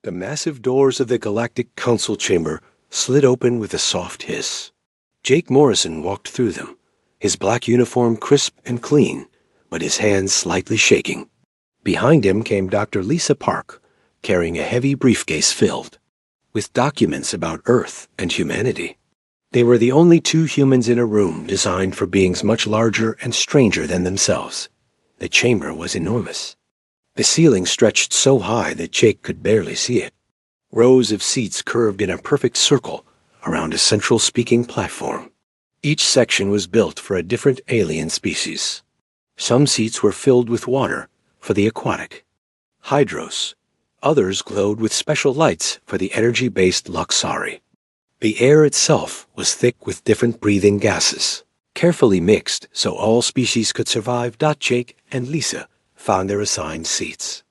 The massive doors of the Galactic Council chamber slid open with a soft hiss. Jake Morrison walked through them, his black uniform crisp and clean, but his hands slightly shaking. Behind him came Dr. Lisa Park, carrying a heavy briefcase filled with documents about Earth and humanity. They were the only two humans in a room designed for beings much larger and stranger than themselves. The chamber was enormous. The ceiling stretched so high that Jake could barely see it. Rows of seats curved in a perfect circle around a central speaking platform. Each section was built for a different alien species. Some seats were filled with water for the aquatic, hydros. Others glowed with special lights for the energy-based Luxari. The air itself was thick with different breathing gases, carefully mixed so all species could survive. Jake and Lisa found their assigned seats.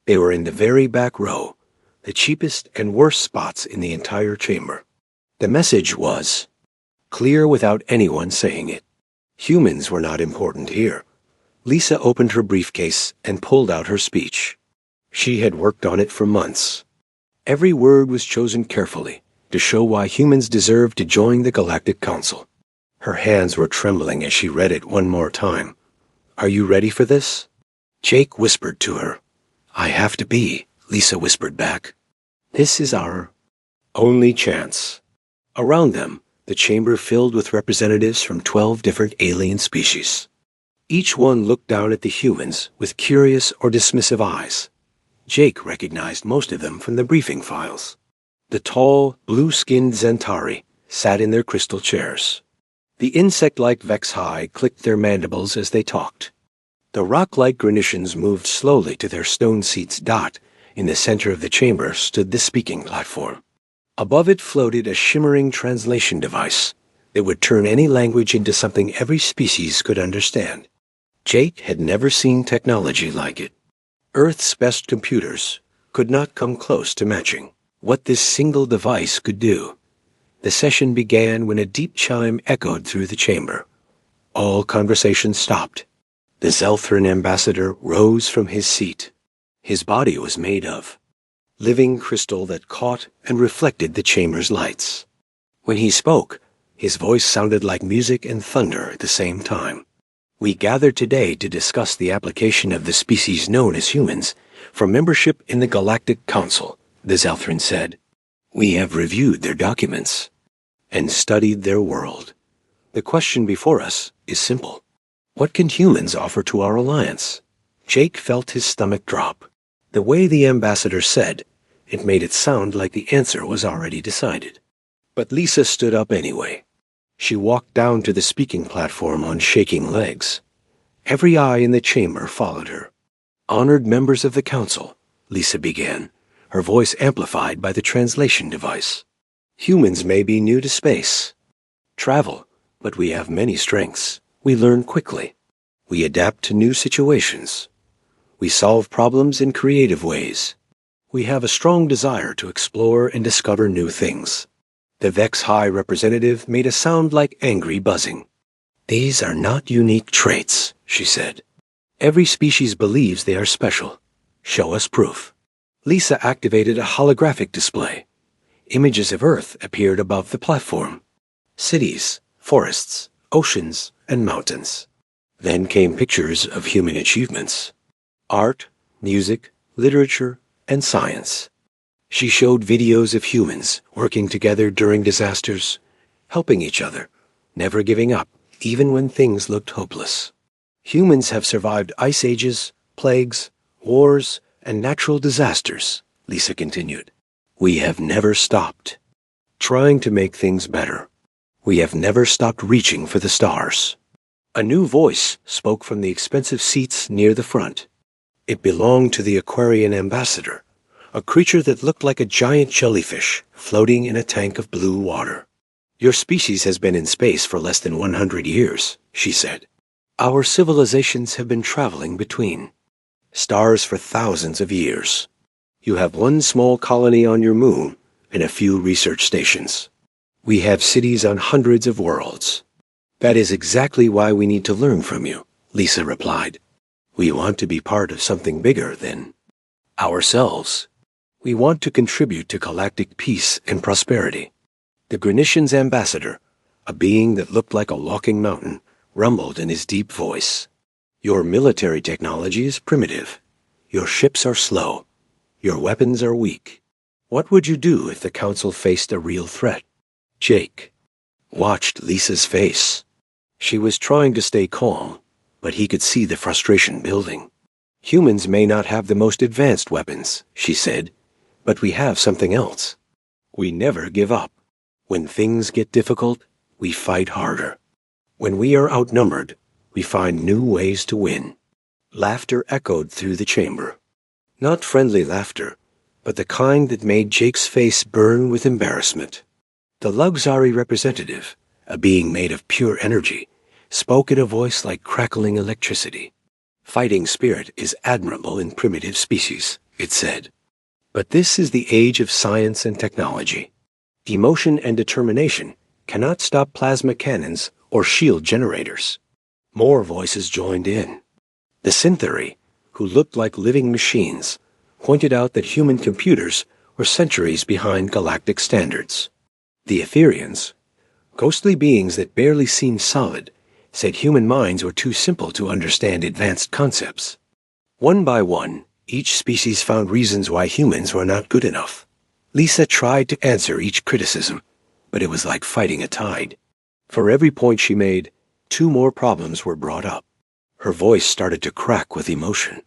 They were in the very back row, the cheapest and worst spots in the entire chamber. The message was clear without anyone saying it. Humans were not important here. Lisa opened her briefcase and pulled out her speech. She had worked on it for months. Every word was chosen carefully to show why humans deserved to join the Galactic Council. Her hands were trembling as she read it one more time. "Are you ready for this?" Jake whispered to her. "I have to be," Lisa whispered back. "This is our only chance." Around them, the chamber filled with representatives from 12 different alien species. Each one looked down at the humans with curious or dismissive eyes. Jake recognized most of them from the briefing files. The tall, blue-skinned Zentari sat in their crystal chairs. The insect-like Vexhi clicked their mandibles as they talked. The rock-like Granitians moved slowly to their stone seats. In the center of the chamber stood the speaking platform. Above it floated a shimmering translation device that would turn any language into something every species could understand. Jake had never seen technology like it. Earth's best computers could not come close to matching what this single device could do. The session began when a deep chime echoed through the chamber. All conversation stopped. The Zelthran ambassador rose from his seat. His body was made of living crystal that caught and reflected the chamber's lights. When he spoke, his voice sounded like music and thunder at the same time. "We gathered today to discuss the application of the species known as humans for membership in the Galactic Council," the Zelthran said. "We have reviewed their documents and studied their world. The question before us is simple. What can humans offer to our alliance?" Jake felt his stomach drop. The way the ambassador said, it made it sound like the answer was already decided. But Lisa stood up anyway. She walked down to the speaking platform on shaking legs. Every eye in the chamber followed her. "Honored members of the council," Lisa began, her voice amplified by the translation device. "Humans may be new to space, travel, but we have many strengths. We learn quickly. We adapt to new situations. We solve problems in creative ways. We have a strong desire to explore and discover new things." The Vexhi representative made a sound like angry buzzing. "These are not unique traits," she said. "Every species believes they are special. Show us proof." Lisa activated a holographic display. Images of Earth appeared above the platform. Cities, forests, oceans, and mountains. Then came pictures of human achievements. Art, music, literature, and science. She showed videos of humans working together during disasters, helping each other, never giving up, even when things looked hopeless. "Humans have survived ice ages, plagues, wars, and natural disasters," Lisa continued. "We have never stopped trying to make things better. We have never stopped reaching for the stars." A new voice spoke from the expensive seats near the front. It belonged to the Aquarian ambassador, a creature that looked like a giant jellyfish floating in a tank of blue water. "Your species has been in space for less than 100 years, she said. "Our civilizations have been traveling between stars for thousands of years. You have one small colony on your moon and a few research stations. We have cities on hundreds of worlds. That is exactly why we need to learn from you," Lisa replied. "We want to be part of something bigger than ourselves." We want to contribute to galactic peace and prosperity. The Grenetian's ambassador, a being that looked like a walking mountain, rumbled in his deep voice. Your military technology is primitive. Your ships are slow. Your weapons are weak. What would you do if the Council faced a real threat? Jake watched Lisa's face. She was trying to stay calm, but he could see the frustration building. Humans may not have the most advanced weapons, she said, but we have something else. We never give up. When things get difficult, we fight harder. When we are outnumbered, we find new ways to win. Laughter echoed through the chamber. Not friendly laughter, but the kind that made Jake's face burn with embarrassment. The Luxari representative, a being made of pure energy, spoke in a voice like crackling electricity. Fighting spirit is admirable in primitive species, it said. But this is the age of science and technology. Emotion and determination cannot stop plasma cannons or shield generators. More voices joined in. The Syntheri, who looked like living machines, pointed out that human computers were centuries behind galactic standards. The Etherians, ghostly beings that barely seemed solid, said human minds were too simple to understand advanced concepts. One by one, each species found reasons why humans were not good enough. Lisa tried to answer each criticism, but it was like fighting a tide. For every point she made, 2 more problems were brought up. Her voice started to crack with emotion.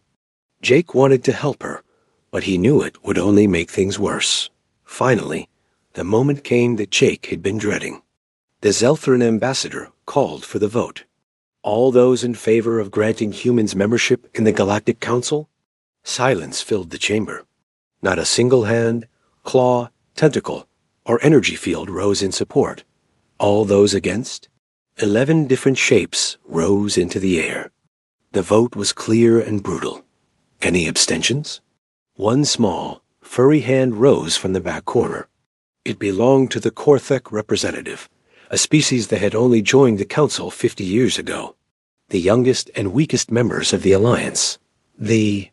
Jake wanted to help her, but he knew it would only make things worse. Finally, the moment came that Jake had been dreading. The Zelthran ambassador called for the vote. All those in favor of granting humans membership in the Galactic Council? Silence filled the chamber. Not a single hand, claw, tentacle, or energy field rose in support. All those against? 11 different shapes rose into the air. The vote was clear and brutal. Any abstentions? One small, furry hand rose from the back corner. It belonged to the Korthek representative, a species that had only joined the Council 50 years ago. The youngest and weakest members of the Alliance. The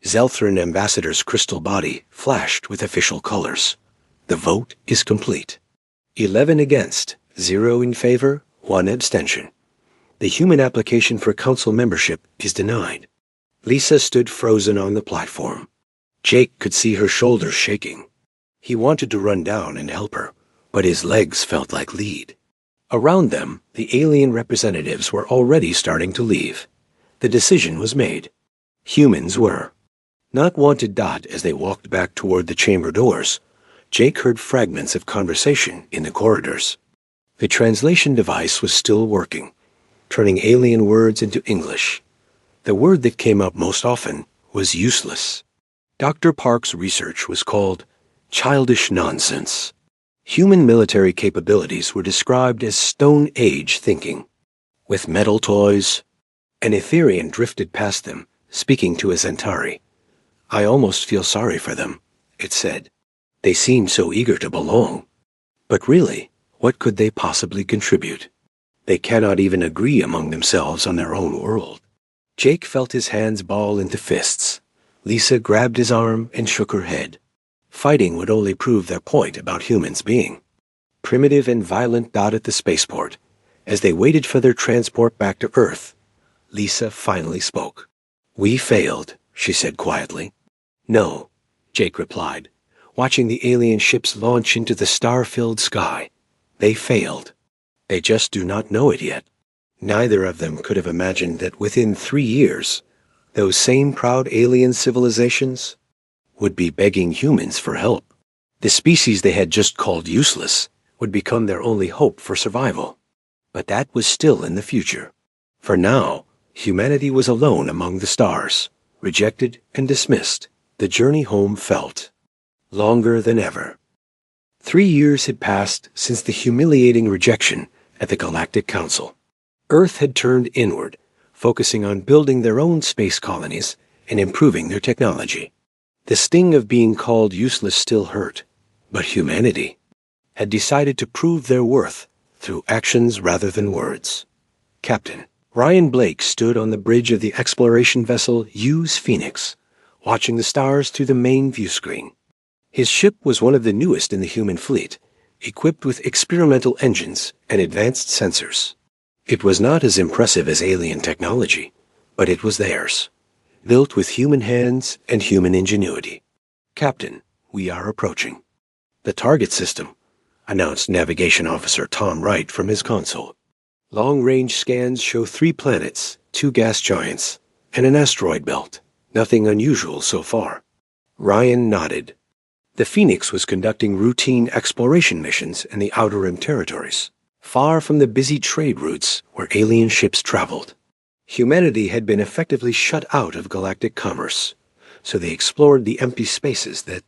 Zelthran ambassador's crystal body flashed with official colors. The vote is complete. 11 against, 0 in favor, 1 abstention. The human application for council membership is denied. Lisa stood frozen on the platform. Jake could see her shoulders shaking. He wanted to run down and help her, but his legs felt like lead. Around them, the alien representatives were already starting to leave. The decision was made. Humans were. Not wanted. As they walked back toward the chamber doors, Jake heard fragments of conversation in the corridors. The translation device was still working, turning alien words into English. The word that came up most often was useless. Dr. Park's research was called childish nonsense. Human military capabilities were described as Stone Age thinking. With metal toys, an Etherian drifted past them, speaking to a Zentari. I almost feel sorry for them, it said. They seemed so eager to belong. But really, what could they possibly contribute? They cannot even agree among themselves on their own world. Jake felt his hands ball into fists. Lisa grabbed his arm and shook her head. Fighting would only prove their point about humans being primitive and violent. At the spaceport, as they waited for their transport back to Earth, Lisa finally spoke. We failed, she said quietly. No, Jake replied, watching the alien ships launch into the star-filled sky. They failed. They just do not know it yet. Neither of them could have imagined that within 3 years, those same proud alien civilizations would be begging humans for help. The species they had just called useless would become their only hope for survival. But that was still in the future. For now, humanity was alone among the stars, rejected and dismissed. The journey home felt longer than ever. 3 years had passed since the humiliating rejection at the Galactic Council. Earth had turned inward, focusing on building their own space colonies and improving their technology. The sting of being called useless still hurt, but humanity had decided to prove their worth through actions rather than words. Captain Ryan Blake stood on the bridge of the exploration vessel Hughes Phoenix, watching the stars through the main view screen. His ship was one of the newest in the human fleet, equipped with experimental engines and advanced sensors. It was not as impressive as alien technology, but it was theirs, built with human hands and human ingenuity. "Captain, we are approaching." "The target system," announced Navigation Officer Tom Wright from his console. "Long-range scans show 3 planets, 2 gas giants, and an asteroid belt. Nothing unusual so far." Ryan nodded. The Phoenix was conducting routine exploration missions in the Outer Rim territories, far from the busy trade routes where alien ships traveled. Humanity had been effectively shut out of galactic commerce, so they explored the empty spaces that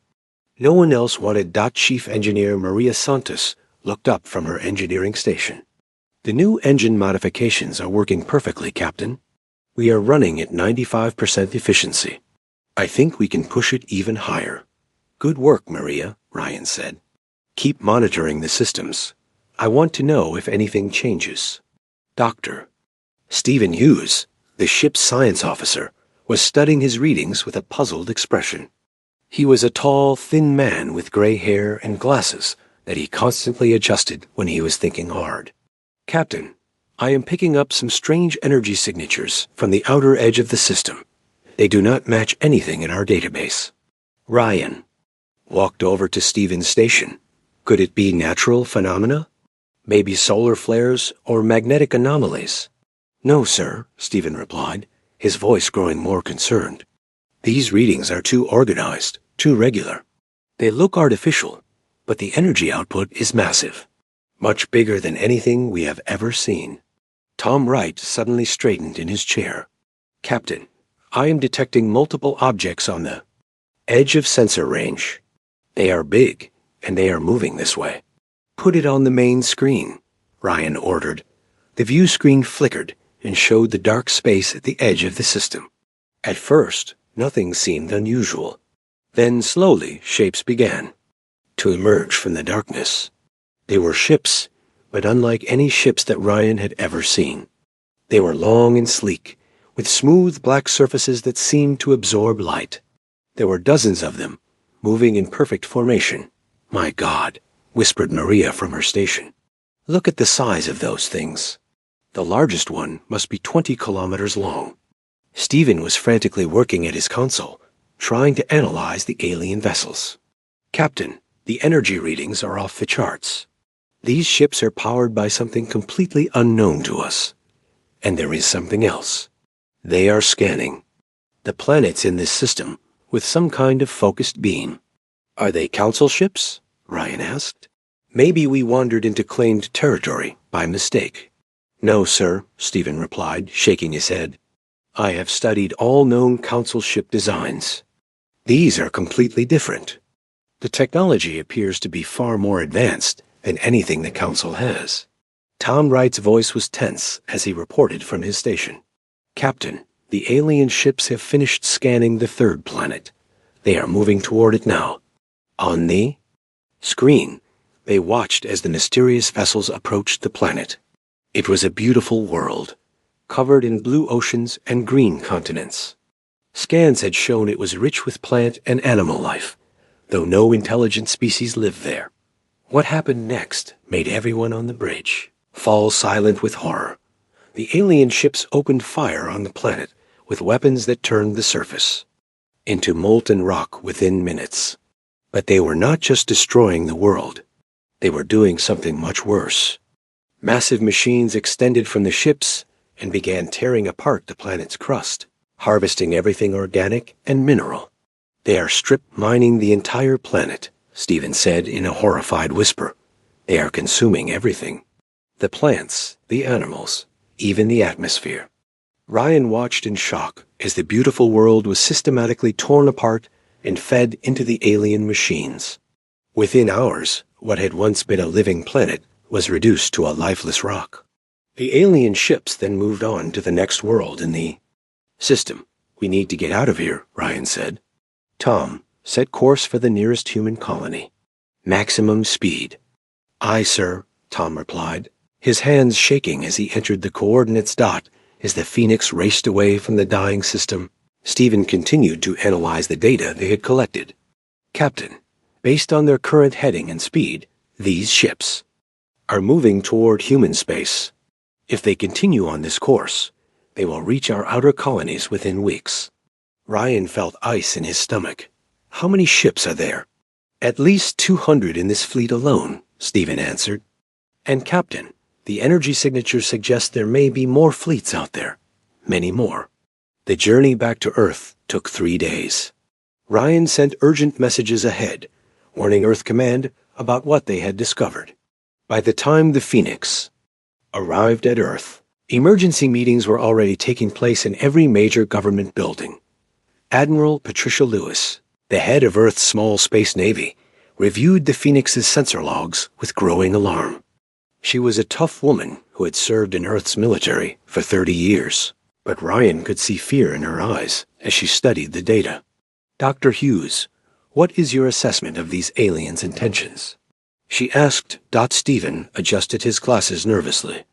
no one else wanted. Chief Engineer Maria Santos looked up from her engineering station. "The new engine modifications are working perfectly, Captain. We are running at 95% efficiency. I think we can push it even higher." "Good work, Maria," Ryan said. "Keep monitoring the systems. I want to know if anything changes." Dr. Stephen Hughes, the ship's science officer, was studying his readings with a puzzled expression. He was a tall, thin man with gray hair and glasses that he constantly adjusted when he was thinking hard. "Captain, I am picking up some strange energy signatures from the outer edge of the system. They do not match anything in our database." Ryan walked over to Stephen's station. Could it be natural phenomena? Maybe solar flares or magnetic anomalies? "No, sir," Stephen replied, his voice growing more concerned. "These readings are too organized, too regular. They look artificial, but the energy output is massive, much bigger than anything we have ever seen." Tom Wright suddenly straightened in his chair. "Captain, I am detecting multiple objects on the edge of sensor range. They are big, and they are moving this way." "Put it on the main screen," Ryan ordered. The view screen flickered and showed the dark space at the edge of the system. At first, nothing seemed unusual. Then slowly, shapes began to emerge from the darkness. They were ships, but unlike any ships that Ryan had ever seen. They were long and sleek, with smooth black surfaces that seemed to absorb light. There were dozens of them, moving in perfect formation. "My God," whispered Maria from her station. "Look at the size of those things. The largest one must be 20 kilometers long." Stephen was frantically working at his console, trying to analyze the alien vessels. "Captain, the energy readings are off the charts. These ships are powered by something completely unknown to us. And there is something else. They are scanning the planets in this system with some kind of focused beam." "Are they council ships?" Ryan asked. "Maybe we wandered into claimed territory by mistake." "No, sir," Stephen replied, shaking his head. "I have studied all known council ship designs. These are completely different. The technology appears to be far more advanced than anything the council has." Tom Wright's voice was tense as he reported from his station. "Captain, the alien ships have finished scanning the 3rd planet. They are moving toward it now." On the screen, they watched as the mysterious vessels approached the planet. It was a beautiful world, covered in blue oceans and green continents. Scans had shown it was rich with plant and animal life, though no intelligent species lived there. What happened next made everyone on the bridge fall silent with horror. The alien ships opened fire on the planet with weapons that turned the surface into molten rock within minutes. But they were not just destroying the world. They were doing something much worse. Massive machines extended from the ships and began tearing apart the planet's crust, harvesting everything organic and mineral. "They are strip mining the entire planet," Stephen said in a horrified whisper. "They are consuming everything. The plants, the animals, even the atmosphere." Ryan watched in shock as the beautiful world was systematically torn apart and fed into the alien machines. Within hours, what had once been a living planet was reduced to a lifeless rock. The alien ships then moved on to the next world in the system. "We need to get out of here," Ryan said. "Tom, set course for the nearest human colony. Maximum speed." "Aye, sir," Tom replied, his hands shaking as he entered the coordinates dot as the Phoenix raced away from the dying system. Stephen continued to analyze the data they had collected. "Captain, Based on their current heading and speed, these ships are moving toward human space. If they continue on this course, they will reach our outer colonies within weeks. Ryan felt ice in his stomach. How many ships are there? At least 200 in this fleet alone, Stephen answered. And Captain, the energy signature suggests there may be more fleets out there. Many more. The journey back to Earth took 3 days. Ryan sent urgent messages ahead, warning Earth Command about what they had discovered. By the time the Phoenix arrived at Earth, emergency meetings were already taking place in every major government building. Admiral Patricia Lewis, the head of Earth's small space navy, reviewed the Phoenix's sensor logs with growing alarm. She was a tough woman who had served in Earth's military for 30 years, but Ryan could see fear in her eyes as she studied the data. Dr. Hughes, what is your assessment of these aliens' intentions? She asked. Stephen adjusted his glasses nervously.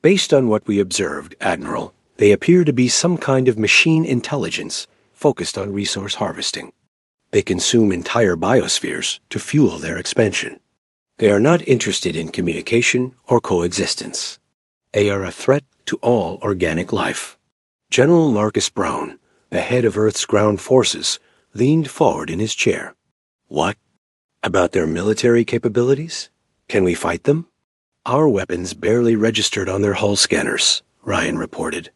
Based on what we observed, Admiral, they appear to be some kind of machine intelligence focused on resource harvesting. They consume entire biospheres to fuel their expansion. They are not interested in communication or coexistence. They are a threat to all organic life. General Marcus Brown, the head of Earth's ground forces, leaned forward in his chair. What? About their military capabilities? Can we fight them? Our weapons barely registered on their hull scanners, Ryan reported.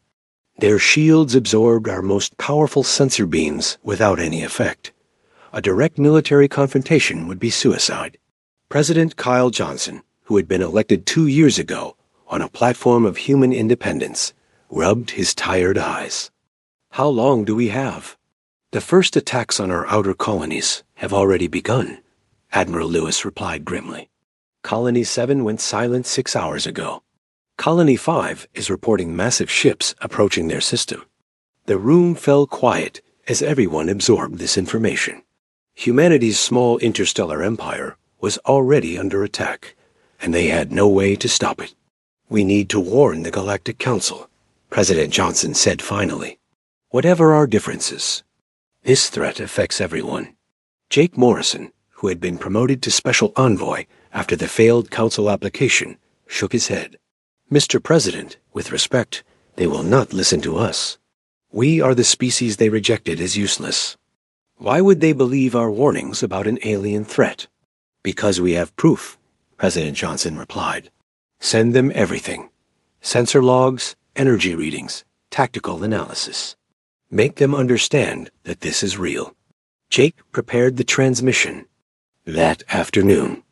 Their shields absorbed our most powerful sensor beams without any effect. A direct military confrontation would be suicide. President Kyle Johnson, who had been elected 2 years ago on a platform of human independence, rubbed his tired eyes. How long do we have? The first attacks on our outer colonies have already begun, Admiral Lewis replied grimly. Colony 7 went silent 6 hours ago. Colony 5 is reporting massive ships approaching their system. The room fell quiet as everyone absorbed this information. Humanity's small interstellar empire was already under attack, and they had no way to stop it. We need to warn the Galactic Council, President Johnson said finally. Whatever our differences, this threat affects everyone. Jake Morrison, who had been promoted to Special Envoy after the failed Council application, shook his head. Mr. President, with respect, they will not listen to us. We are the species they rejected as useless. Why would they believe our warnings about an alien threat? Because we have proof, President Johnson replied. Send them everything. Sensor logs, energy readings, tactical analysis. Make them understand that this is real. Jake prepared the transmission that afternoon.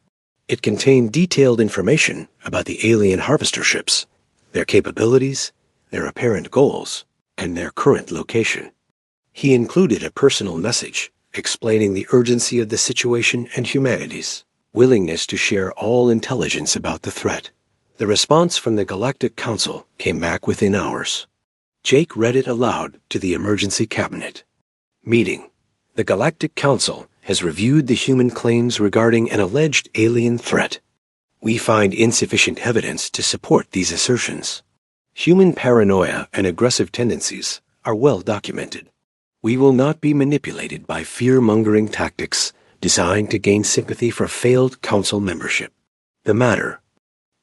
It contained detailed information about the alien harvester ships, their capabilities, their apparent goals, and their current location. He included a personal message explaining the urgency of the situation and humanity's willingness to share all intelligence about the threat. The response from the Galactic Council came back within hours. Jake read it aloud to the emergency cabinet. Meeting. The Galactic Council has reviewed the human claims regarding an alleged alien threat. We find insufficient evidence to support these assertions. Human paranoia and aggressive tendencies are well documented. We will not be manipulated by fear-mongering tactics designed to gain sympathy for failed council membership. The matter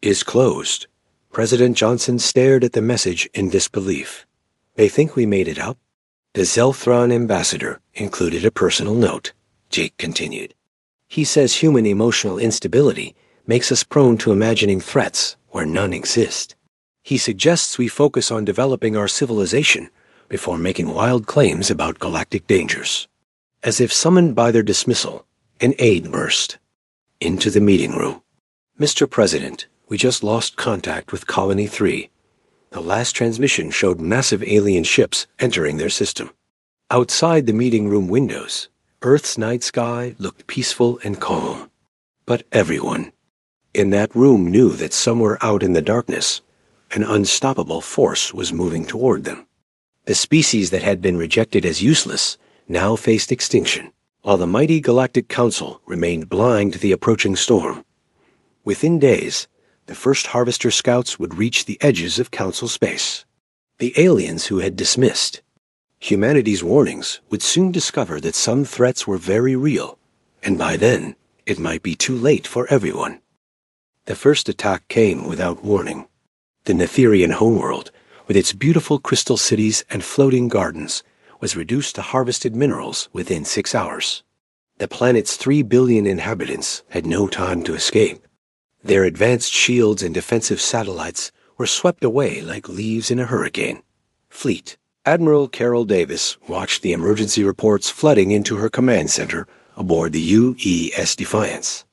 is closed. President Johnson stared at the message in disbelief. They think we made it up? The Zelthron ambassador included a personal note, Jake continued. He says human emotional instability makes us prone to imagining threats where none exist. He suggests we focus on developing our civilization before making wild claims about galactic dangers. As if summoned by their dismissal, an aide burst into the meeting room. Mr. President, we just lost contact with Colony 3. The last transmission showed massive alien ships entering their system. Outside the meeting room windows, Earth's night sky looked peaceful and calm. But everyone in that room knew that somewhere out in the darkness, an unstoppable force was moving toward them. The species that had been rejected as useless now faced extinction, while the mighty Galactic Council remained blind to the approaching storm. Within days, the first Harvester scouts would reach the edges of Council space. The aliens who had dismissed humanity's warnings would soon discover that some threats were very real and by then, it might be too late for everyone. The first attack came without warning. The Netherian homeworld, with its beautiful crystal cities and floating gardens, was reduced to harvested minerals within 6 hours. The planet's 3 billion inhabitants had no time to escape. Their advanced shields and defensive satellites were swept away like leaves in a hurricane. Fleet. Admiral Carol Davis watched the emergency reports flooding into her command center aboard the UES Defiance.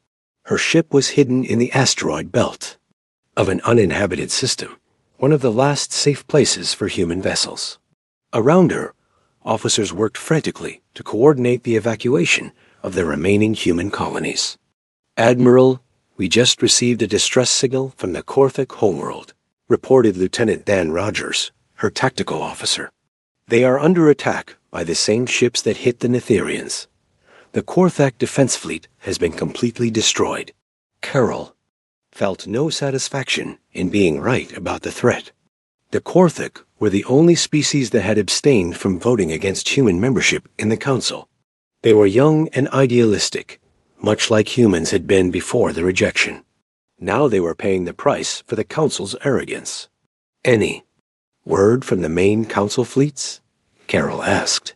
Her ship was hidden in the asteroid belt of an uninhabited system, one of the last safe places for human vessels. Around her, officers worked frantically to coordinate the evacuation of the remaining human colonies. "Admiral, we just received a distress signal from the Korthik homeworld," reported Lieutenant Dan Rogers, her tactical officer. "They are under attack by the same ships that hit the Netherians. The Korthak defense fleet has been completely destroyed." Carol felt no satisfaction in being right about the threat. The Korthak were the only species that had abstained from voting against human membership in the Council. They were young and idealistic, much like humans had been before the rejection. Now they were paying the price for the Council's arrogance. "Any word from the main Council fleets?" Carol asked.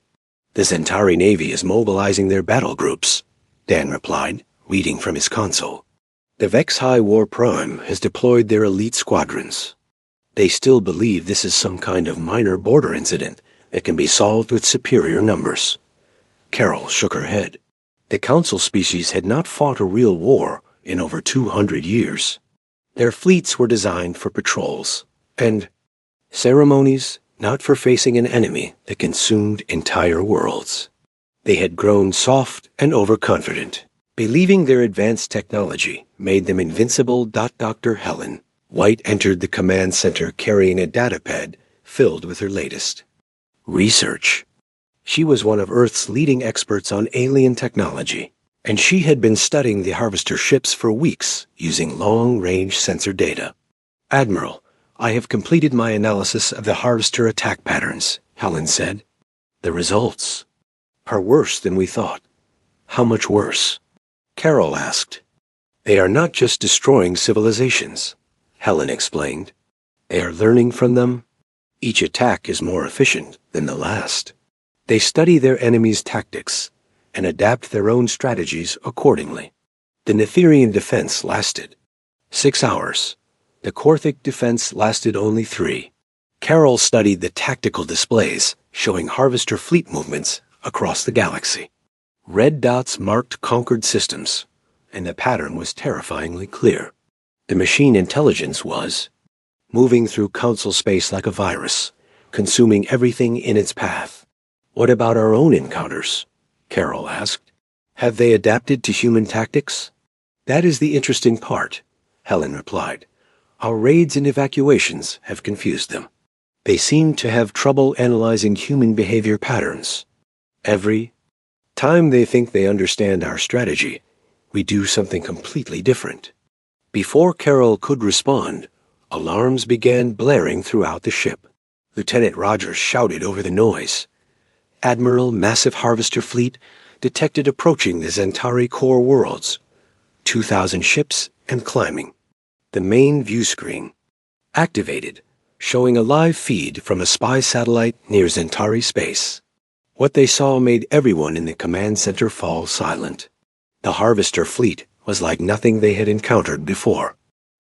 "The Centauri Navy is mobilizing their battle groups," Dan replied, reading from his console. "The Vex High War Prime has deployed their elite squadrons. They still believe this is some kind of minor border incident that can be solved with superior numbers." Carol shook her head. The Council species had not fought a real war in over 200 years. Their fleets were designed for patrols and ceremonies, not for facing an enemy that consumed entire worlds. They had grown soft and overconfident, believing their advanced technology made them invincible. Dr. Helen White entered the command center carrying a datapad filled with her latest research. She was one of Earth's leading experts on alien technology, and she had been studying the Harvester ships for weeks using long-range sensor data. "Admiral, I have completed my analysis of the Harvester attack patterns," Helen said. "The results are worse than we thought." "How much worse?" Carol asked. "They are not just destroying civilizations," Helen explained. "They are learning from them. Each attack is more efficient than the last. They study their enemies' tactics and adapt their own strategies accordingly." The Netherian defense lasted 6 hours. The Korthik defense lasted only 3. Carol studied the tactical displays showing Harvester fleet movements across the galaxy. Red dots marked conquered systems, and the pattern was terrifyingly clear. The machine intelligence was moving through Council space like a virus, consuming everything in its path. "What about our own encounters?" Carol asked. "Have they adapted to human tactics?" "That is the interesting part," Helen replied. "Our raids and evacuations have confused them. They seem to have trouble analyzing human behavior patterns. Every time they think they understand our strategy, we do something completely different." Before Carol could respond, alarms began blaring throughout the ship. Lieutenant Rogers shouted over the noise. "Admiral, massive Harvester fleet detected approaching the Centauri core worlds. 2,000 ships and climbing." The main view screen activated, showing a live feed from a spy satellite near Centauri space. What they saw made everyone in the command center fall silent. The Harvester fleet was like nothing they had encountered before.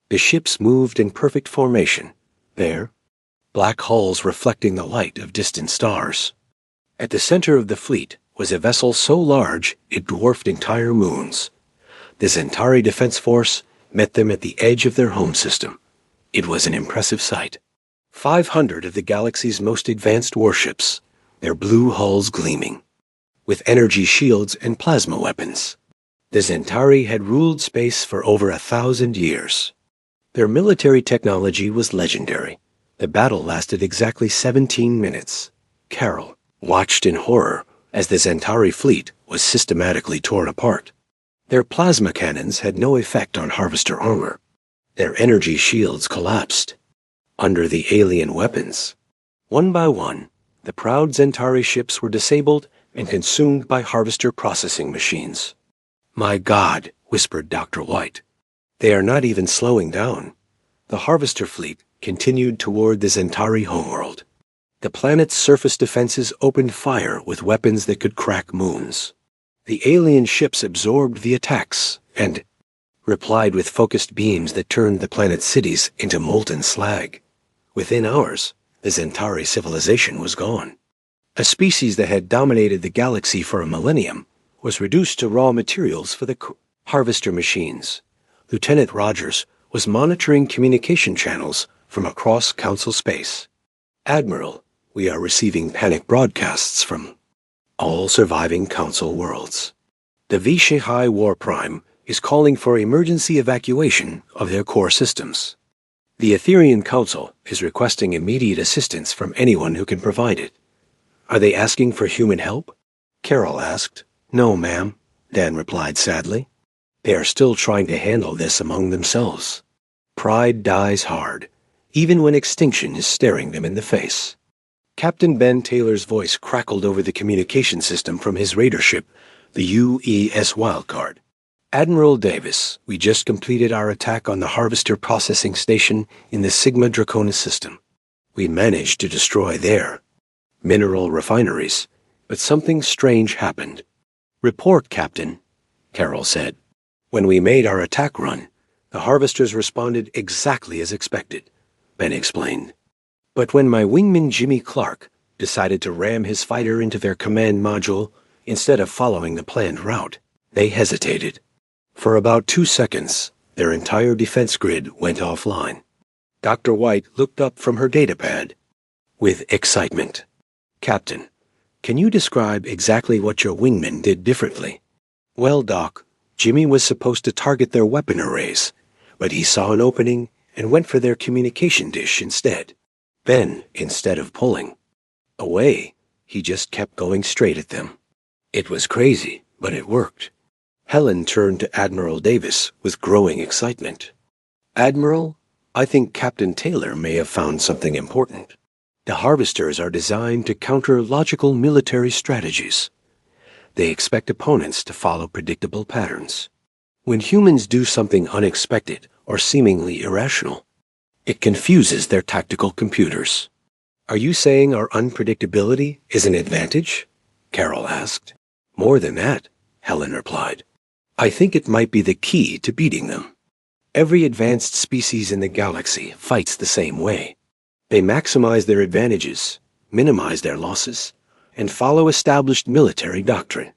The ships moved in perfect formation, their black hulls reflecting the light of distant stars. At the center of the fleet was a vessel so large it dwarfed entire moons. The Centauri Defense Force met them at the edge of their home system. It was an impressive sight. 500 of the galaxy's most advanced warships, their blue hulls gleaming, with energy shields and plasma weapons. The Centauri had ruled space for over 1,000 years. Their military technology was legendary. The battle lasted exactly 17 minutes. Carol watched in horror as the Centauri fleet was systematically torn apart. Their plasma cannons had no effect on Harvester armor. Their energy shields collapsed under the alien weapons. One by one, the proud Centauri ships were disabled and consumed by Harvester processing machines. My God, whispered Dr. White. They are not even slowing down. The Harvester fleet continued toward the Zentari homeworld. The planet's surface defenses opened fire with weapons that could crack moons. The alien ships absorbed the attacks and replied with focused beams that turned the planet's cities into molten slag. Within hours, the Zentari civilization was gone. A species that had dominated the galaxy for a millennium was reduced to raw materials for the harvester machines. Lieutenant Rogers was monitoring communication channels from across Council space. Admiral, we are receiving panic broadcasts from all surviving Council worlds. The HFY War Prime is calling for emergency evacuation of their core systems. The Etherian Council is requesting immediate assistance from anyone who can provide it. Are they asking for human help? Carol asked. No, ma'am, Dan replied sadly. They are still trying to handle this among themselves. Pride dies hard, even when extinction is staring them in the face. Captain Ben Taylor's voice crackled over the communication system from his raider ship, the UES Wildcard. Admiral Davis, we just completed our attack on the Harvester processing station in the Sigma Draconis system. We managed to destroy their mineral refineries, but something strange happened. Report, Captain, Carol said. When we made our attack run, the Harvesters responded exactly as expected, Ben explained. But when my wingman Jimmy Clark decided to ram his fighter into their command module instead of following the planned route, they hesitated. For about 2 seconds, their entire defense grid went offline. Dr. White looked up from her datapad with excitement. Captain, can you describe exactly what your wingman did differently? Well, Doc, Jimmy was supposed to target their weapon arrays, but he saw an opening and went for their communication dish instead. Then, instead of pulling away, he just kept going straight at them. It was crazy, but it worked. Helen turned to Admiral Davis with growing excitement. Admiral, I think Captain Taylor may have found something important. The Harvesters are designed to counter logical military strategies. They expect opponents to follow predictable patterns. When humans do something unexpected or seemingly irrational, it confuses their tactical computers. Are you saying our unpredictability is an advantage? Carol asked. More than that, Helen replied. I think it might be the key to beating them. Every advanced species in the galaxy fights the same way. They maximize their advantages, minimize their losses, and follow established military doctrine.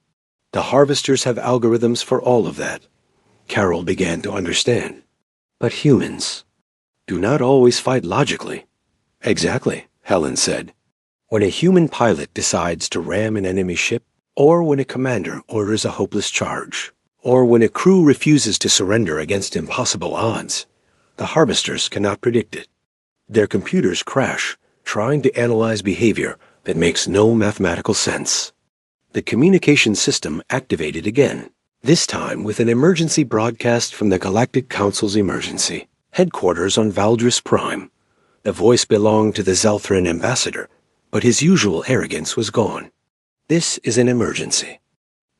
The Harvesters have algorithms for all of that. Carol began to understand. But humans do not always fight logically. Exactly, Helen said. When a human pilot decides to ram an enemy ship, or when a commander orders a hopeless charge, or when a crew refuses to surrender against impossible odds, the Harvesters cannot predict it. Their computers crash, trying to analyze behavior that makes no mathematical sense. The communication system activated again, this time with an emergency broadcast from the Galactic Council's emergency headquarters on Valdris Prime. The voice belonged to the Zelthran ambassador, but his usual arrogance was gone. This is an emergency.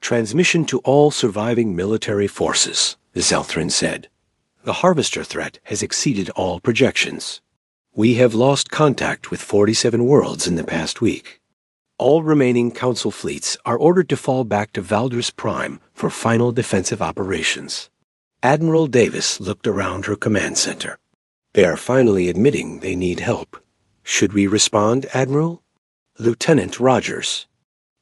Transmission to all surviving military forces, the Zelthran said. The Harvester threat has exceeded all projections. We have lost contact with 47 worlds in the past week. All remaining Council fleets are ordered to fall back to Valdris Prime for final defensive operations. Admiral Davis looked around her command center. They are finally admitting they need help. Should we respond, Admiral? Lieutenant Rogers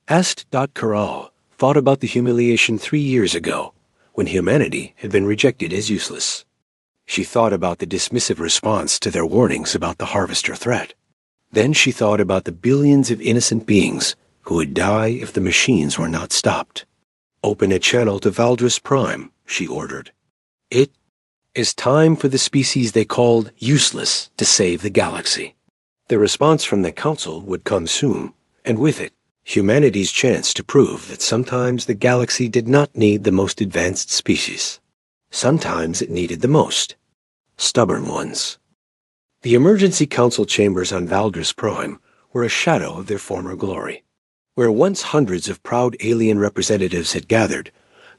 asked. Corral thought about the humiliation 3 years ago, when humanity had been rejected as useless. She thought about the dismissive response to their warnings about the Harvester threat. Then she thought about the billions of innocent beings who would die if the machines were not stopped. Open a channel to Valdris Prime, she ordered. It is time for the species they called useless to save the galaxy. The response from the Council would come soon, and with it, humanity's chance to prove that sometimes the galaxy did not need the most advanced species. Sometimes it needed the most stubborn ones. The emergency council chambers on Valdris Prime were a shadow of their former glory. Where once hundreds of proud alien representatives had gathered,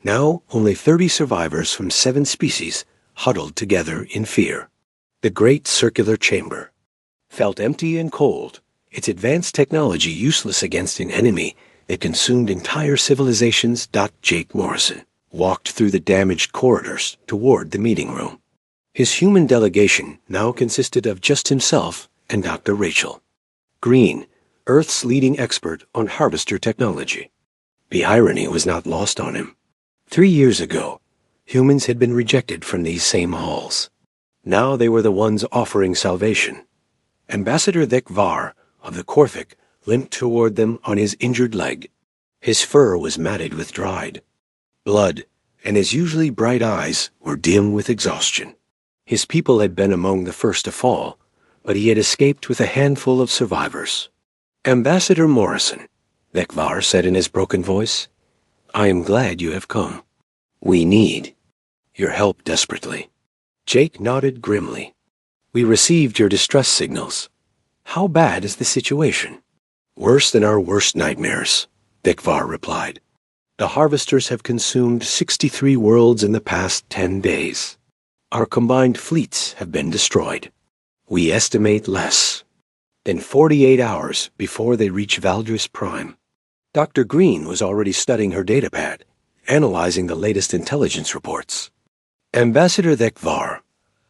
Now only 30 survivors from 7 species huddled together in fear. The great circular chamber felt empty and cold, its advanced technology useless against an enemy that consumed entire civilizations. Jake Morrison walked through the damaged corridors toward the meeting room. His human delegation now consisted of just himself and Dr. Rachel Green, Earth's leading expert on harvester technology. The irony was not lost on him. 3 years ago, humans had been rejected from these same halls. Now they were the ones offering salvation. Ambassador Thekvar of the Korthik limped toward them on his injured leg. His fur was matted with dried blood, and his usually bright eyes were dim with exhaustion. His people had been among the first to fall, but he had escaped with a handful of survivors. Ambassador Morrison, Thekvar said in his broken voice, I am glad you have come. We need your help desperately. Jake nodded grimly. We received your distress signals. How bad is the situation? Worse than our worst nightmares, Thekvar replied. The harvesters have consumed 63 worlds in the past 10 days. Our combined fleets have been destroyed. We estimate less than 48 hours before they reach Valdris Prime. Dr. Green was already studying her datapad, analyzing the latest intelligence reports. Ambassador Thekvar,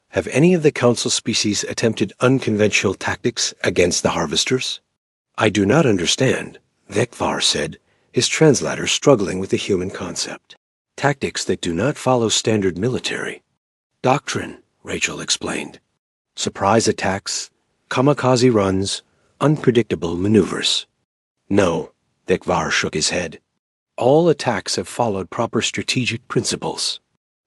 have any of the Council species attempted unconventional tactics against the harvesters? I do not understand, Thekvar said, his translator struggling with the human concept. Tactics that do not follow standard military doctrine, Rachel explained. Surprise attacks, kamikaze runs, unpredictable maneuvers. No, Thekvar shook his head. All attacks have followed proper strategic principles.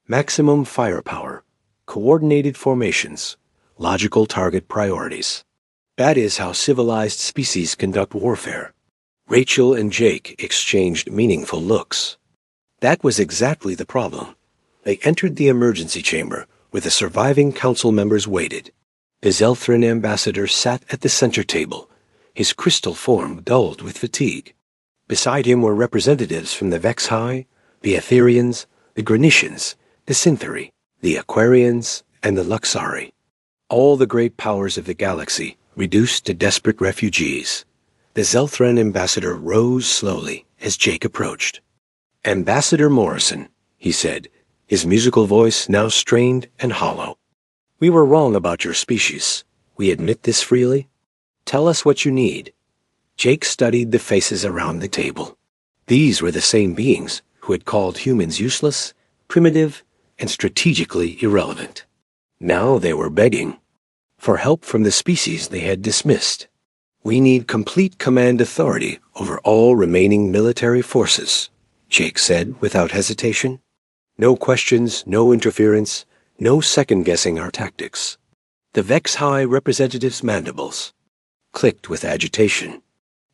Maximum firepower, coordinated formations, logical target priorities. That is how civilized species conduct warfare. Rachel and Jake exchanged meaningful looks. That was exactly the problem. They entered the emergency chamber where the surviving council members waited. The Zelthran ambassador sat at the center table, his crystal form dulled with fatigue. Beside him were representatives from the Vexhai, the Etherians, the Granitians, the Syntheri, the Aquarians, and the Luxari. All the great powers of the galaxy reduced to desperate refugees. The Zelthran ambassador rose slowly as Jake approached. Ambassador Morrison, he said, his musical voice now strained and hollow. We were wrong about your species. We admit this freely. Tell us what you need. Jake studied the faces around the table. These were the same beings who had called humans useless, primitive, and strategically irrelevant. Now they were begging for help from the species they had dismissed. We need complete command authority over all remaining military forces, Jake said without hesitation. No questions, no interference, no second-guessing our tactics. The Vexhai representative's mandibles clicked with agitation.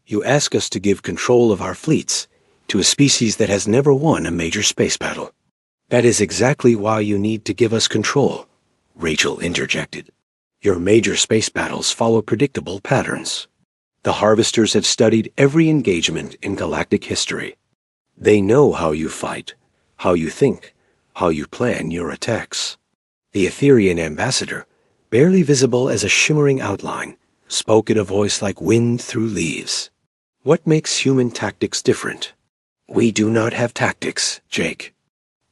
You ask us to give control of our fleets to a species that has never won a major space battle. That is exactly why you need to give us control, Rachel interjected. Your major space battles follow predictable patterns. The harvesters have studied every engagement in galactic history. They know how you fight, how you think, how you plan your attacks. The Etherian ambassador, barely visible as a shimmering outline, spoke in a voice like wind through leaves. What makes human tactics different? We do not have tactics, Jake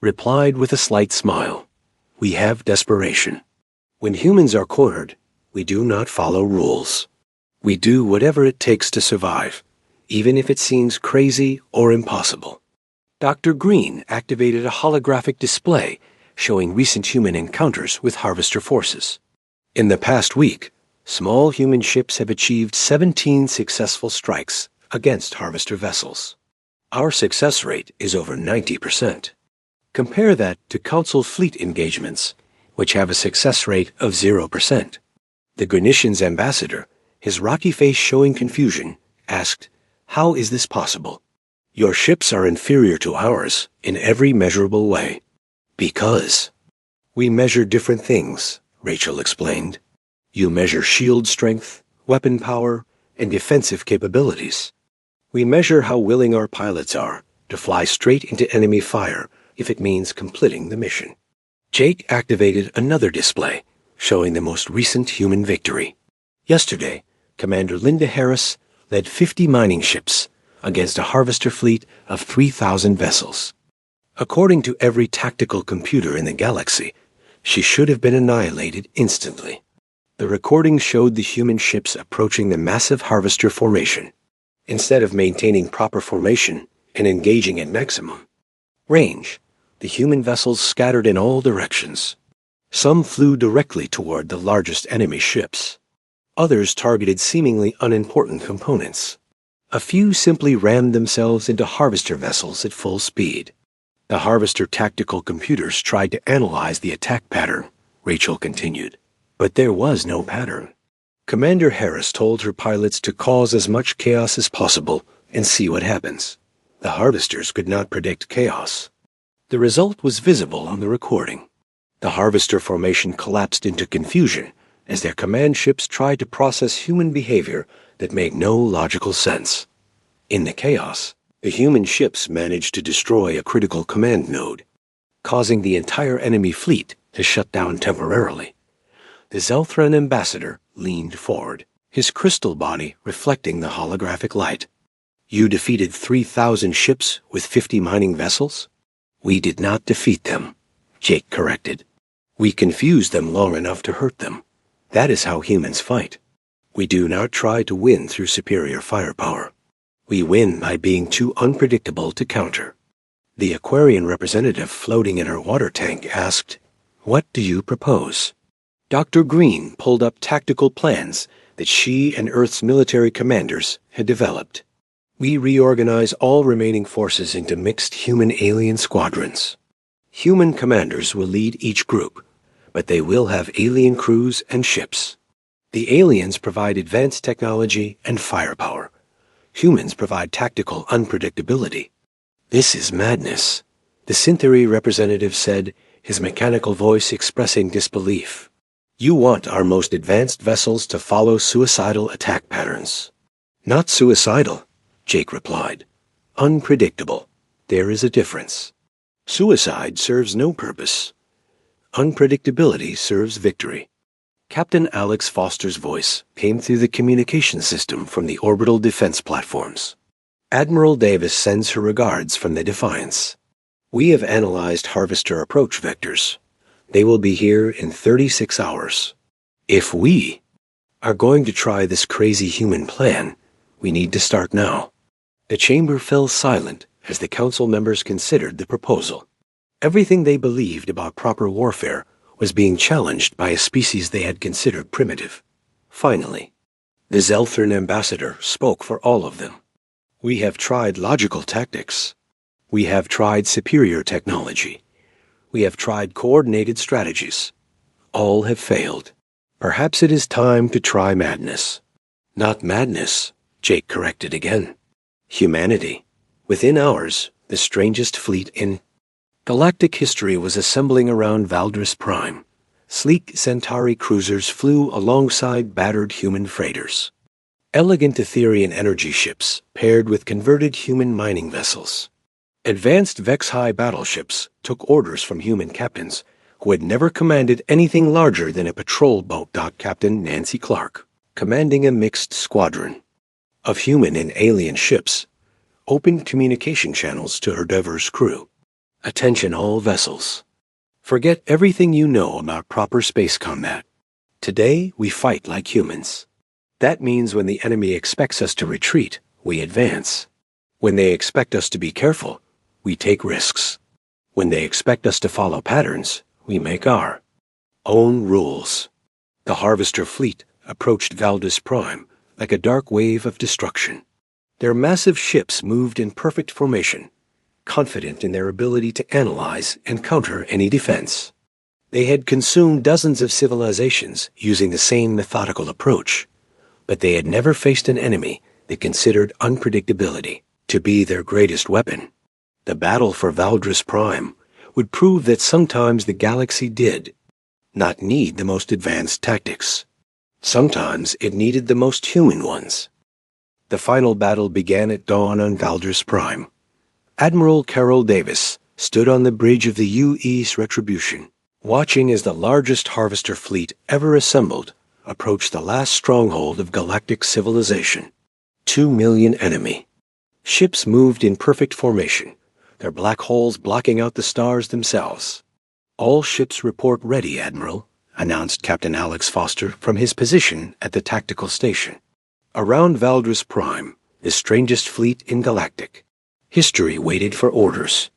replied with a slight smile. We have desperation. When humans are cornered, we do not follow rules. We do whatever it takes to survive, even if it seems crazy or impossible. Dr. Green activated a holographic display showing recent human encounters with harvester forces. In the past week, small human ships have achieved 17 successful strikes against harvester vessels. Our success rate is over 90%. Compare that to Council fleet engagements, which have a success rate of 0%. The Granitian's ambassador, his rocky face showing confusion, asked, How is this possible? Your ships are inferior to ours in every measurable way. Because we measure different things, Rachel explained. You measure shield strength, weapon power, and defensive capabilities. We measure how willing our pilots are to fly straight into enemy fire if it means completing the mission. Jake activated another display, showing the most recent human victory. Yesterday, Commander Linda Harris led 50 mining ships against a harvester fleet of 3,000 vessels. According to every tactical computer in the galaxy, she should have been annihilated instantly. The recording showed the human ships approaching the massive harvester formation. Instead of maintaining proper formation and engaging at maximum range, the human vessels scattered in all directions. Some flew directly toward the largest enemy ships. Others targeted seemingly unimportant components. A few simply rammed themselves into harvester vessels at full speed. The harvester tactical computers tried to analyze the attack pattern, Rachel continued. But there was no pattern. Commander Harris told her pilots to cause as much chaos as possible and see what happens. The harvesters could not predict chaos. The result was visible on the recording. The harvester formation collapsed into confusion as their command ships tried to process human behavior that made no logical sense. In the chaos, the human ships managed to destroy a critical command node, causing the entire enemy fleet to shut down temporarily. The Zelthran ambassador leaned forward, his crystal body reflecting the holographic light. You defeated 3,000 ships with 50 mining vessels? We did not defeat them, Jake corrected. We confused them long enough to hurt them. That is how humans fight. We do not try to win through superior firepower. We win by being too unpredictable to counter. The Aquarian representative floating in her water tank asked, "What do you propose?" Dr. Green pulled up tactical plans that she and Earth's military commanders had developed. We reorganize all remaining forces into mixed human-alien squadrons. Human commanders will lead each group, but they will have alien crews and ships. The aliens provide advanced technology and firepower. Humans provide tactical unpredictability. This is madness, the Synthery representative said, his mechanical voice expressing disbelief. You want our most advanced vessels to follow suicidal attack patterns. Not suicidal, Jake replied. Unpredictable. There is a difference. Suicide serves no purpose. Unpredictability serves victory. Captain Alex Foster's voice came through the communication system from the orbital defense platforms. Admiral Davis sends her regards from the Defiance. We have analyzed harvester approach vectors. They will be here in 36 hours. If we are going to try this crazy human plan, we need to start now. The chamber fell silent as the council members considered the proposal. Everything they believed about proper warfare was being challenged by a species they had considered primitive. Finally, the Zelthran ambassador spoke for all of them. We have tried logical tactics. We have tried superior technology. We have tried coordinated strategies. All have failed. Perhaps it is time to try madness. Not madness, Jake corrected again. Humanity. Within hours, the strangest fleet in galactic history was assembling around Valdris Prime. Sleek Centauri cruisers flew alongside battered human freighters. Elegant Etherian energy ships paired with converted human mining vessels. Advanced Vex-High battleships took orders from human captains who had never commanded anything larger than a patrol boat. Captain Nancy Clark, commanding a mixed squadron of human and alien ships, opened communication channels to her diverse crew. Attention all vessels. Forget everything you know about proper space combat. Today we fight like humans. That means when the enemy expects us to retreat, we advance. When they expect us to be careful, we take risks. When they expect us to follow patterns, we make our own rules. The Harvester fleet approached Valdis Prime like a dark wave of destruction. Their massive ships moved in perfect formation, confident in their ability to analyze and counter any defense. They had consumed dozens of civilizations using the same methodical approach, but they had never faced an enemy that considered unpredictability to be their greatest weapon. The battle for Valdris Prime would prove that sometimes the galaxy did not need the most advanced tactics. Sometimes it needed the most human ones. The final battle began at dawn on Valdris Prime. Admiral Carol Davis stood on the bridge of the UE's Retribution, watching as the largest harvester fleet ever assembled approached the last stronghold of galactic civilization. 2 million enemy. Ships moved in perfect formation, their black holes blocking out the stars themselves. "All ships report ready, Admiral," announced Captain Alex Foster from his position at the tactical station. Around Valdris Prime, the strangest fleet in galactic, history waited for orders.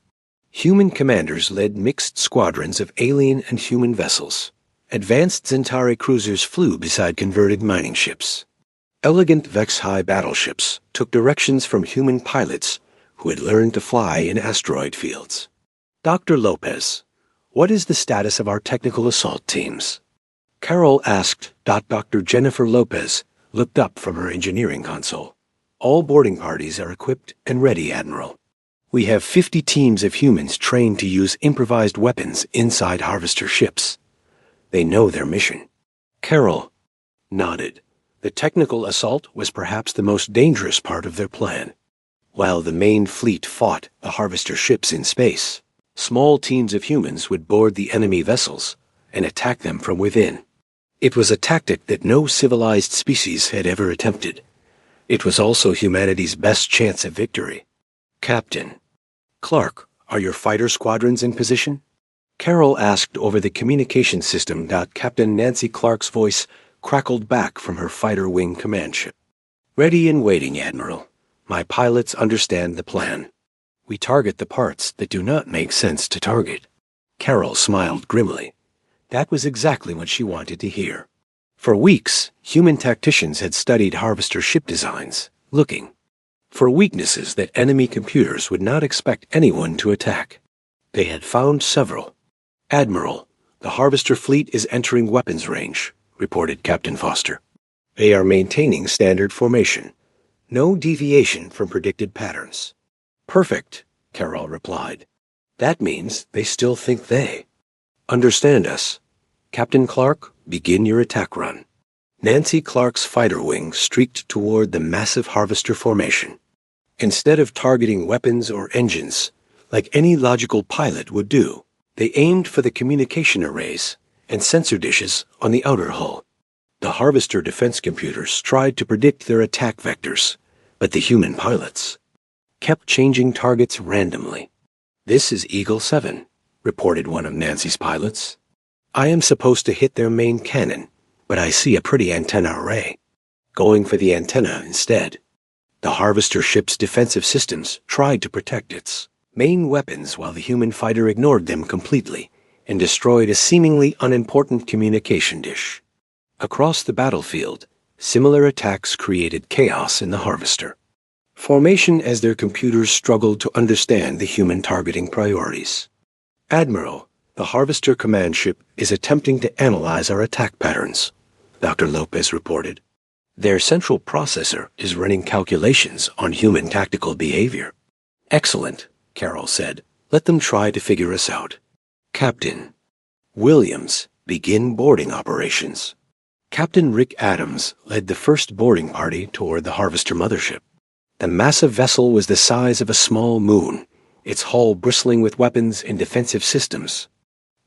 Human commanders led mixed squadrons of alien and human vessels. Advanced Centauri cruisers flew beside converted mining ships. Elegant Vex-High battleships took directions from human pilots who had learned to fly in asteroid fields. "Dr. Lopez, what is the status of our technical assault teams?" Carol asked. Dr. Jennifer Lopez looked up from her engineering console. "All boarding parties are equipped and ready, Admiral. We have 50 teams of humans trained to use improvised weapons inside harvester ships. They know their mission." Carol nodded. The technical assault was perhaps the most dangerous part of their plan. While the main fleet fought the harvester ships in space, small teams of humans would board the enemy vessels and attack them from within. It was a tactic that no civilized species had ever attempted. It was also humanity's best chance of victory. "Captain Clark, are your fighter squadrons in position?" Carol asked over the communication system. Captain Nancy Clark's voice crackled back from her fighter wing command ship. "Ready and waiting, Admiral. My pilots understand the plan. We target the parts that do not make sense to target." Carol smiled grimly. That was exactly what she wanted to hear. For weeks, human tacticians had studied harvester ship designs, looking for weaknesses that enemy computers would not expect anyone to attack. They had found several. "Admiral, the harvester fleet is entering weapons range," reported Captain Foster. "They are maintaining standard formation. No deviation from predicted patterns." "Perfect," Carol replied. "That means they still think they understand us. Captain Clark, begin your attack run." Nancy Clark's fighter wing streaked toward the massive harvester formation. Instead of targeting weapons or engines, like any logical pilot would do, they aimed for the communication arrays and sensor dishes on the outer hull. The harvester defense computers tried to predict their attack vectors, but the human pilots kept changing targets randomly. "This is Eagle 7, reported one of Nancy's pilots. "I am supposed to hit their main cannon, but I see a pretty antenna array. Going for the antenna instead." The harvester ship's defensive systems tried to protect its main weapons while the human fighter ignored them completely and destroyed a seemingly unimportant communication dish. Across the battlefield, similar attacks created chaos in the harvester formation as their computers struggled to understand the human targeting priorities. "Admiral, the harvester command ship is attempting to analyze our attack patterns," Dr. Lopez reported. "Their central processor is running calculations on human tactical behavior." "Excellent," Carol said. "Let them try to figure us out." "Captain Williams, begin boarding operations." Captain Rick Adams led the first boarding party toward the harvester mothership. The massive vessel was the size of a small moon, its hull bristling with weapons and defensive systems.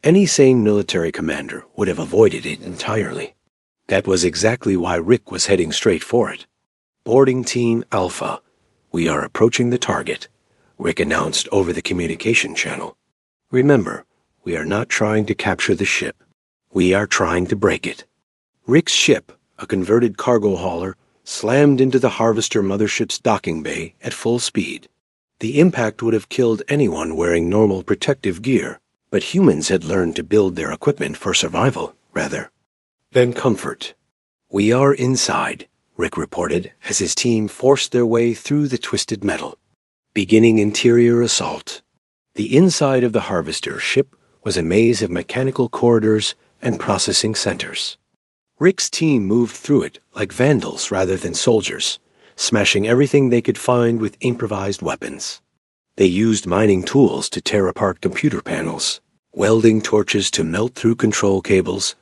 Any sane military commander would have avoided it entirely. That was exactly why Rick was heading straight for it. "Boarding Team Alpha, we are approaching the target," Rick announced over the communication channel. "Remember, we are not trying to capture the ship. We are trying to break it." Rick's ship, a converted cargo hauler, slammed into the harvester mothership's docking bay at full speed. The impact would have killed anyone wearing normal protective gear, but humans had learned to build their equipment for survival, rather than comfort. "We are inside," Rick reported as his team forced their way through the twisted metal. Beginning interior assault. The inside of the harvester ship was a maze of mechanical corridors and processing centers. Rick's team moved through it like vandals rather than soldiers, smashing everything they could find with improvised weapons. They used mining tools to tear apart computer panels, welding torches to melt through control cables,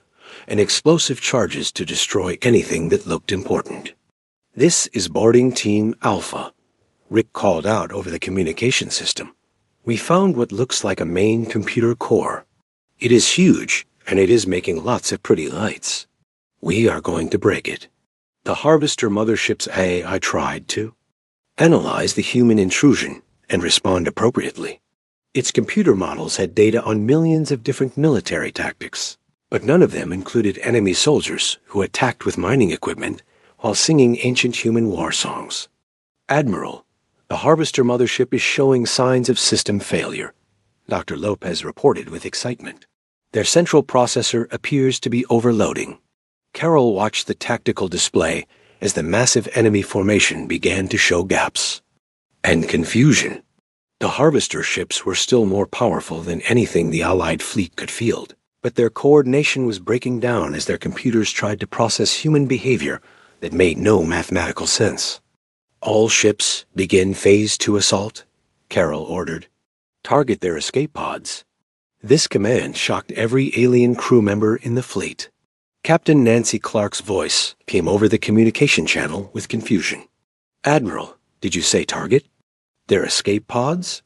and explosive charges to destroy anything that looked important. "This is Boarding Team Alpha," Rick called out over the communication system. We found what looks like a main computer core. It is huge, and it is making lots of pretty lights. We are going to break it. The Harvester mothership's AI tried to analyze the human intrusion and respond appropriately. Its computer models had data on millions of different military tactics, but none of them included enemy soldiers who attacked with mining equipment while singing ancient human war songs. Admiral, the Harvester mothership is showing signs of system failure, Dr. Lopez reported with excitement. Their central processor appears to be overloading. Carol watched the tactical display as the massive enemy formation began to show gaps. And confusion. The Harvester ships were still more powerful than anything the Allied fleet could field, but their coordination was breaking down as their computers tried to process human behavior that made no mathematical sense. All ships begin Phase 2 assault, Carol ordered. Target their escape pods. This command shocked every alien crew member in the fleet. Captain Nancy Clark's voice came over the communication channel with confusion. Admiral, did you say target? Their escape pods?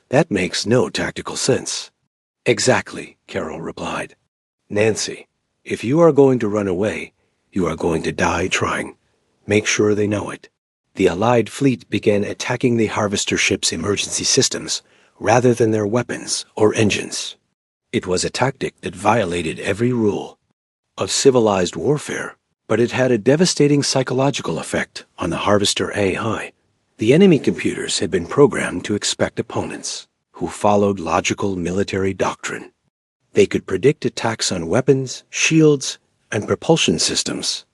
That makes no tactical sense. Exactly, Carol replied. Nancy, if you are going to run away, you are going to die trying. Make sure they know it. The Allied fleet began attacking the Harvester ship's emergency systems rather than their weapons or engines. It was a tactic that violated every rule of civilized warfare, but it had a devastating psychological effect on the Harvester AI. The enemy computers had been programmed to expect opponents who followed logical military doctrine. They could predict attacks on weapons, shields, and propulsion systems.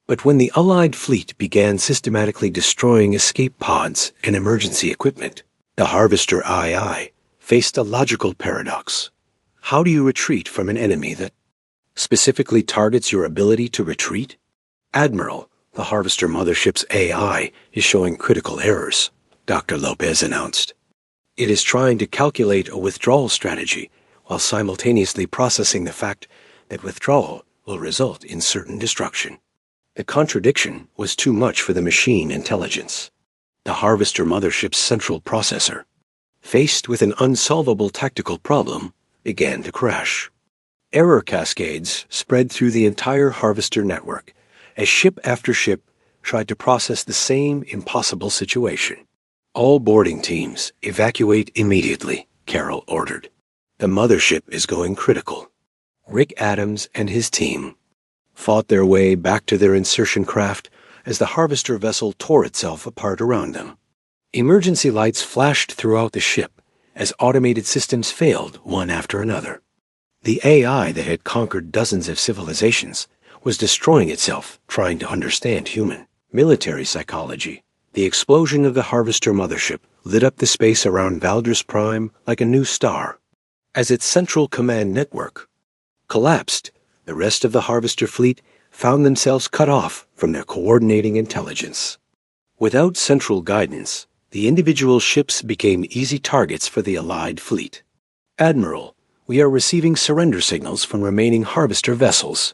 But when the Allied fleet began systematically destroying escape pods and emergency equipment, the Harvester AI faced a logical paradox. How do you retreat from an enemy that specifically targets your ability to retreat? Admiral, the Harvester mothership's AI is showing critical errors, Dr. Lopez announced. It is trying to calculate a withdrawal strategy while simultaneously processing the fact that withdrawal will result in certain destruction. The contradiction was too much for the machine intelligence. The Harvester mothership's central processor, faced with an unsolvable tactical problem, began to crash. Error cascades spread through the entire Harvester network as ship after ship tried to process the same impossible situation. All boarding teams evacuate immediately, Carol ordered. The mothership is going critical. Rick Adams and his team fought their way back to their insertion craft as the Harvester vessel tore itself apart around them. Emergency lights flashed throughout the ship as automated systems failed one after another. The AI that had conquered dozens of civilizations was destroying itself trying to understand human military psychology. The explosion of the Harvester mothership lit up the space around Valdris Prime like a new star. As its central command network collapsed, the rest of the Harvester fleet found themselves cut off from their coordinating intelligence. Without central guidance, the individual ships became easy targets for the Allied fleet. Admiral, we are receiving surrender signals from remaining Harvester vessels,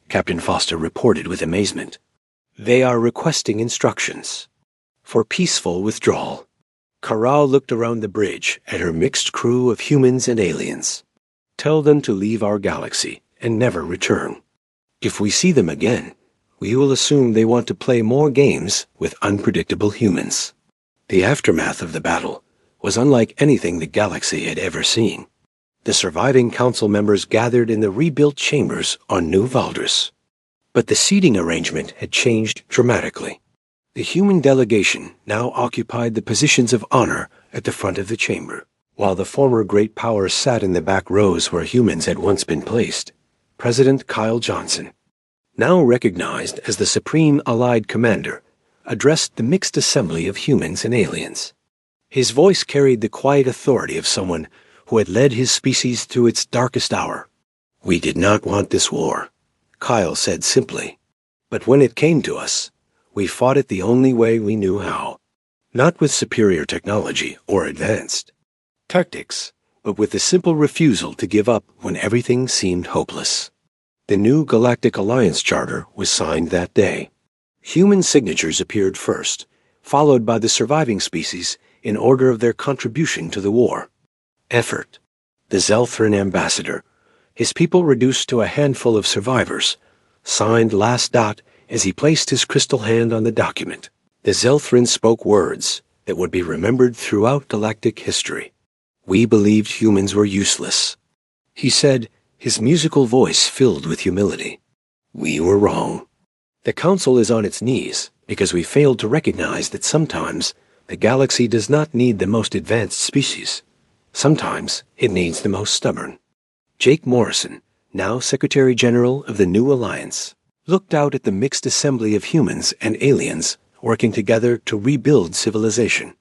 Captain Foster reported with amazement. They are requesting instructions for peaceful withdrawal. Corral looked around the bridge at her mixed crew of humans and aliens. Tell them to leave our galaxy and never return. If we see them again, we will assume they want to play more games with unpredictable humans. The aftermath of the battle was unlike anything the galaxy had ever seen. The surviving council members gathered in the rebuilt chambers on New Valdris. But the seating arrangement had changed dramatically. The human delegation now occupied the positions of honor at the front of the chamber, while the former great powers sat in the back rows where humans had once been placed. President Kyle Johnson, now recognized as the Supreme Allied Commander, addressed the mixed assembly of humans and aliens. His voice carried the quiet authority of someone who had led his species through its darkest hour. We did not want this war, Kyle said simply. But when it came to us, we fought it the only way we knew how. Not with superior technology or advanced tactics, but with the simple refusal to give up when everything seemed hopeless. The new Galactic Alliance Charter was signed that day. Human signatures appeared first, followed by the surviving species in order of their contribution to the war. effort. The Zelthran ambassador, his people reduced to a handful of survivors, signed last dot as he placed his crystal hand on the document. The Zelthran spoke words that would be remembered throughout galactic history. We believed humans were useless. He said, his musical voice filled with humility. We were wrong. The Council is on its knees because we failed to recognize that sometimes the galaxy does not need the most advanced species. Sometimes it needs the most stubborn. Jake Morrison, now Secretary General of the new Alliance, looked out at the mixed assembly of humans and aliens working together to rebuild civilization.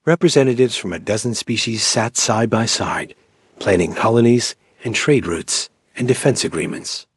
Representatives from a dozen species sat side by side, planning colonies and trade routes and defense agreements.